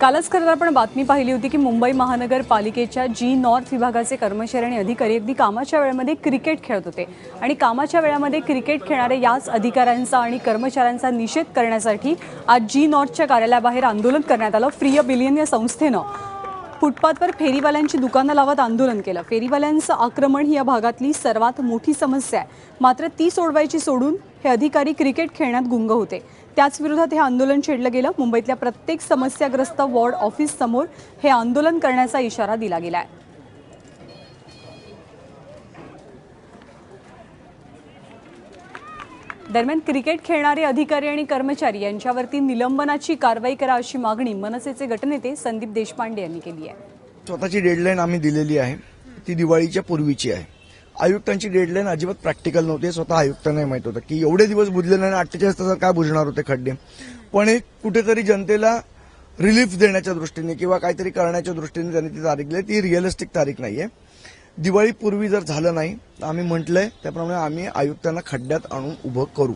कालच खरं तर आपण बातमी पाहिली होती की मुंबई महानगरपालिकेच्या जी नॉर्थ विभागाचे कर्मचारी आणि अधिकारी अगदी कामाच्या वेळेमध्ये क्रिकेट खेळत होते आणि कामाच्या वेळामध्ये क्रिकेट खेळणारे याच अधिकाऱ्यांचा आणि कर्मचाऱ्यांचा निषेध करण्यासाठी आज जी नॉर्थच्या कार्यालयाबाहेर आंदोलन करण्यात आलं। फ्री अ बिलियन या संस्थेनं फुटपाथवर फेरीवाल्यांची दुकानं लावत आंदोलन केलं। फेरीवाल्यांचं आक्रमण ही या भागातली सर्वात मोठी समस्या आहे, मात्र ती सोडवायची सोडून हे अधिकारी क्रिकेट खेळण्यात गुंग होते। त्याच विरोधात हे आंदोलन छेडलं गेलं। मुंबईतल्या प्रत्येक समस्याग्रस्त वॉर्ड ऑफिस समोर हे आंदोलन करण्याचा इशारा दिला गेला आहे। दरम्यान क्रिकेट खेळणारे अधिकारी आणि कर्मचारी यांच्यावरती निलंबनाची कारवाई करा अशी मागणी मनसेचे गटनेते संदीप देशपांडे यांनी केली आहे। स्वतःची डेडलाईन आम्ही दिलेली आहे, ती दिवाळीच्या पूर्वीची आहे। आयुक्तांची डेडलाईन अजिबात प्रॅक्टिकल नव्हती। स्वतः आयुक्तांना माहित होतं की एवढे दिवस बुजले नाही, 48 तासात काय बुजणार होते खड्डे। पण एक कुठेतरी जनतेला रिलीफ देण्याच्या दृष्टीने किंवा काहीतरी करण्याच्या दृष्टीने त्यांनी ती तारीख दिली, ती रिअलिस्टिक तारीख नाहीये। दिवाळीपूर्वी जर झालं नाही तर आम्ही म्हटलंय त्याप्रमाणे आम्ही आयुक्तांना खड्ड्यात आणून उभं करू।